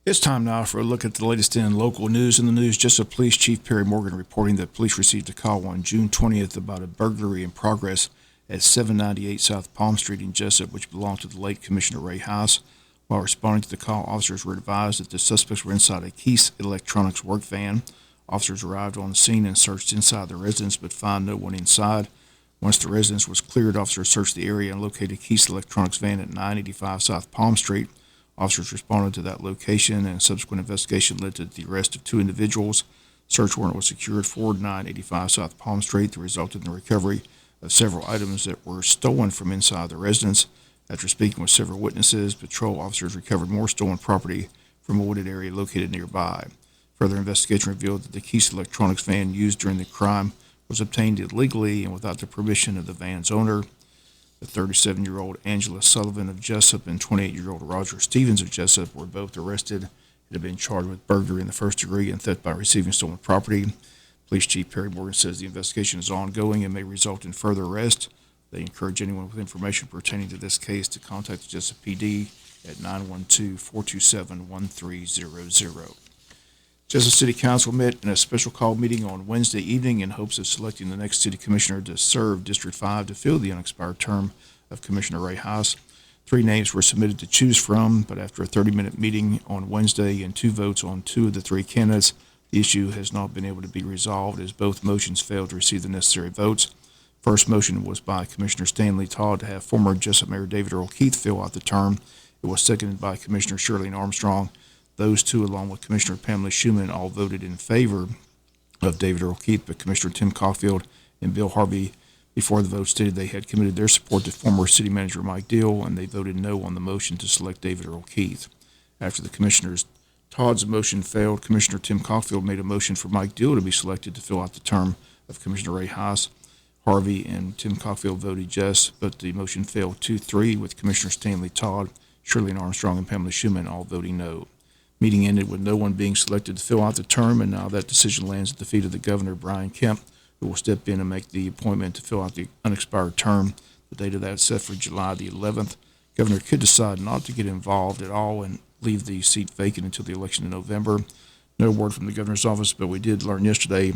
It's time now for a look at the latest in local news. In the news, Jesup Police Chief Perry Morgan reporting that police received a call on June 20th about a burglary in progress at 798 South Palm Street in Jesup, which belonged to the late Commissioner Ray House. While responding to the call, officers were advised that the suspects were inside a Keys Electronics work van. Officers arrived on the scene and searched inside the residence but found no one inside. Once the residence was cleared, officers searched the area and located Keys Electronics van at 985 South Palm Street. Officers responded to that location, and subsequent investigation led to the arrest of two individuals. Search warrant was secured for 985 South Palm Street that resulted in the recovery of several items that were stolen from inside the residence. After speaking with several witnesses, patrol officers recovered more stolen property from a wooded area located nearby. Further investigation revealed that the Keys Electronics van used during the crime was obtained illegally and without the permission of the van's owner. The 37-year-old Angela Sullivan of Jesup and 28-year-old Roger Stevens of Jesup were both arrested and have been charged with burglary in the first degree and theft by receiving stolen property. Police Chief Perry Morgan says the investigation is ongoing and may result in further arrest. They encourage anyone with information pertaining to this case to contact the Jesup PD at 912-427-1300. Jesup City Council met in a special call meeting on Wednesday evening in hopes of selecting the next city commissioner to serve District 5 to fill the unexpired term of Commissioner Ray House. 3 names were submitted to choose from, but after a 30-minute meeting on Wednesday and 2 votes on 2 of the 3 candidates, the issue has not been able to be resolved as both motions failed to receive the necessary votes. First motion was by Commissioner Stanley Todd to have former Jesup Mayor David Earl Keith fill out the term. It was seconded by Commissioner Shirley Armstrong. Those two, along with Commissioner Pamela Schuman, all voted in favor of David Earl Keith, but Commissioner Tim Caulfield and Bill Harvey, before the vote, stated they had committed their support to former City Manager Mike Deal, and they voted no on the motion to select David Earl Keith. After the Commissioners Todd's motion failed, Commissioner Tim Caulfield made a motion for Mike Deal to be selected to fill out the term of Commissioner Ray Haas. Harvey and Tim Caulfield voted yes, but the motion failed 2-3 with Commissioner Stanley Todd, Shirley Armstrong, and Pamela Schuman all voting no. Meeting ended with no one being selected to fill out the term, and now that decision lands at the feet of the Governor, Brian Kemp, who will step in and make the appointment to fill out the unexpired term. The date of that is set for July the 11th. Governor could decide not to get involved at all and leave the seat vacant until the election in November. No word from the Governor's office, but we did learn yesterday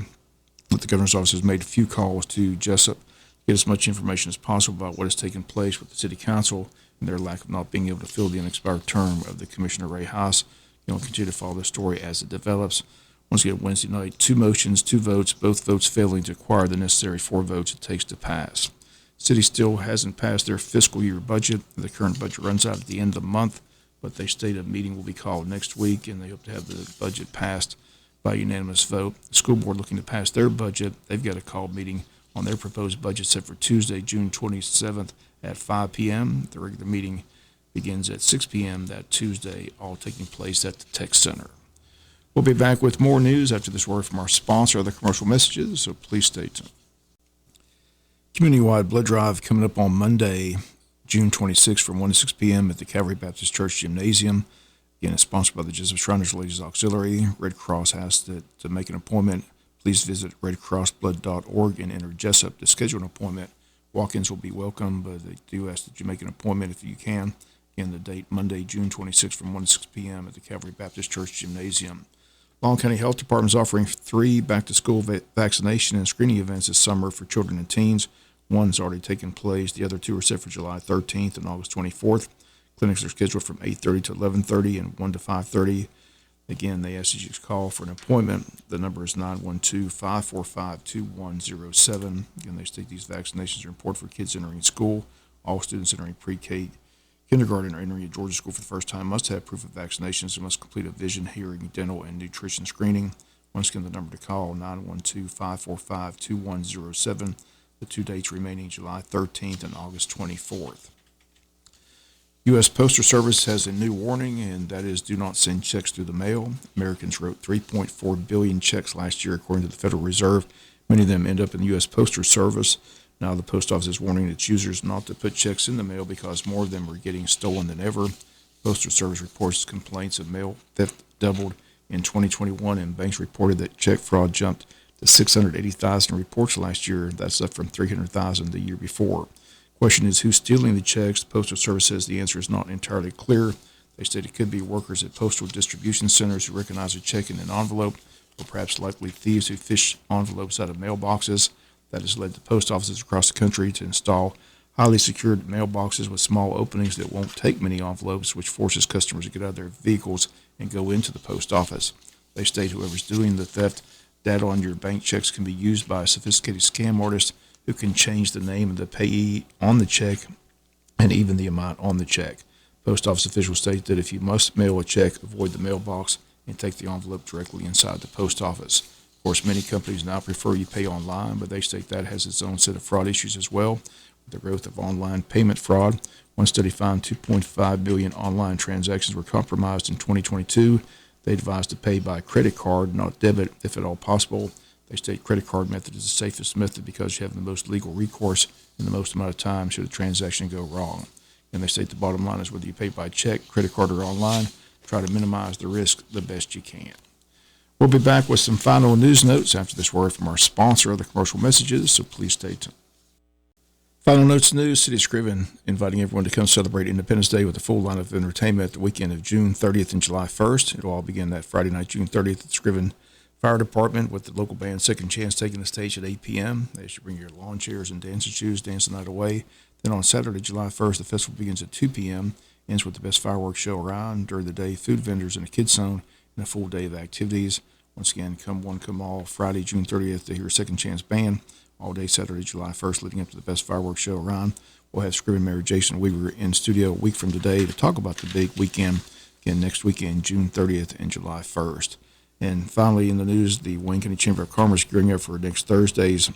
that the Governor's office has made a few calls to Jesup to get as much information as possible about what has taken place with the City Council and their lack of not being able to fill the unexpired term of the Commissioner Ray Haas. We'll continue to follow the story as it develops. Once again, Wednesday night, 2 motions, 2 votes, both votes failing to acquire the necessary 4 votes it takes to pass. City still hasn't passed their fiscal year budget. The current budget runs out at the end of the month, but they state a meeting will be called next week, and they hope to have the budget passed by unanimous vote. The school board looking to pass their budget. They've got a called meeting on their proposed budget set for Tuesday, June 27th at 5 p.m. The regular meeting begins at 6 p.m. that Tuesday, all taking place at the Tech Center. We'll be back with more news after this word from our sponsor, other commercial messages, so please stay tuned. Community-wide blood drive coming up on Monday, June 26th from 1 to 6 p.m. at the Calvary Baptist Church Gymnasium. Again, it's sponsored by the Jesup Shriners Ladies Auxiliary. Red Cross asks that to make an appointment, please visit redcrossblood.org and enter Jesup to schedule an appointment. Walk-ins will be welcome, but they do ask that you make an appointment if you can. Again, the date, Monday, June 26th from 1 to 6 p.m. at the Calvary Baptist Church Gymnasium. Long County Health Department is offering 3 back-to-school vaccination and screening events this summer for children and teens. One's already taken place. The other 2 are set for July 13th and August 24th. Clinics are scheduled from 8:30 to 11:30 and 1 to 5:30. Again, they ask you to call for an appointment. The number is 912-545-2107. Again, they state these vaccinations are important for kids entering school. All students entering pre-K kindergarten or entering a Georgia school for the first time must have proof of vaccinations and must complete a vision, hearing, dental, and nutrition screening. Once again, the number to call, 912-545-2107. The 2 dates remaining, July 13th and August 24th. U.S. Postal Service has a new warning, and that is do not send checks through the mail. Americans wrote 3.4 billion checks last year, according to the Federal Reserve. Many of them end up in the U.S. Postal Service. Now the post office is warning its users not to put checks in the mail because more of them are getting stolen than ever. Postal Service reports complaints of mail theft doubled in 2021, and banks reported that check fraud jumped to 680,000 reports last year. That's up from 300,000 the year before. Question is, who's stealing the checks? The Postal Service says the answer is not entirely clear. They state it could be workers at postal distribution centers who recognize a check in an envelope, or perhaps likely thieves who fish envelopes out of mailboxes. That has led to post offices across the country to install highly secured mailboxes with small openings that won't take many envelopes, which forces customers to get out of their vehicles and go into the post office. They state whoever's doing the theft, data on your bank checks can be used by a sophisticated scam artist who can change the name of the payee on the check and even the amount on the check. Post office officials state that if you must mail a check, avoid the mailbox and take the envelope directly inside the post office. Of course, many companies now prefer you pay online, but they state that has its own set of fraud issues as well. With the growth of online payment fraud, one study found 2.5 billion online transactions were compromised in 2022. They advise to pay by credit card, not debit, if at all possible. They state credit card method is the safest method because you have the most legal recourse in the most amount of time should a transaction go wrong. And they state the bottom line is whether you pay by check, credit card, or online, try to minimize the risk the best you can. We'll be back with some final news notes after this word from our sponsor of the commercial messages, so please stay tuned. Final notes news, City of Scriven inviting everyone to come celebrate Independence Day with a full line of entertainment the weekend of June 30th and July 1st. It'll all begin that Friday night, June 30th at the Scriven Fire Department with the local band Second Chance taking the stage at 8 p.m. They should bring your lawn chairs and dancing shoes, dance the night away. Then on Saturday, July 1st, the festival begins at 2 p.m., ends with the best fireworks show around. During the day, food vendors and a kids zone and a full day of activities. Once again, come one, come all, Friday, June 30th to hear Second Chance Band. All day Saturday, July 1st, leading up to the best fireworks show around. We'll have Scriven Mayor Jason Weaver in studio a week from today to talk about the big weekend, again, next weekend, June 30th and July 1st. And finally, in the news, the Wayne County Chamber of Commerce gearing up for next Thursday's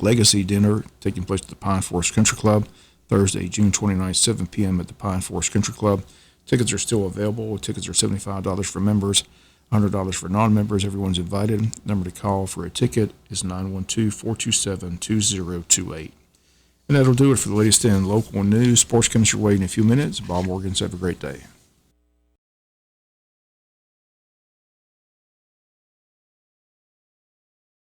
Legacy Dinner taking place at the Pine Forest Country Club, Thursday, June 29th, 7 p.m. at the Pine Forest Country Club. Tickets are still available. Tickets are $75 for members, $100 for non-members. Everyone's invited. Number to call for a ticket is 912-427-2028. And that'll do it for the latest in local news. Sports comes your way in a few minutes. Bob Morgans, have a great day.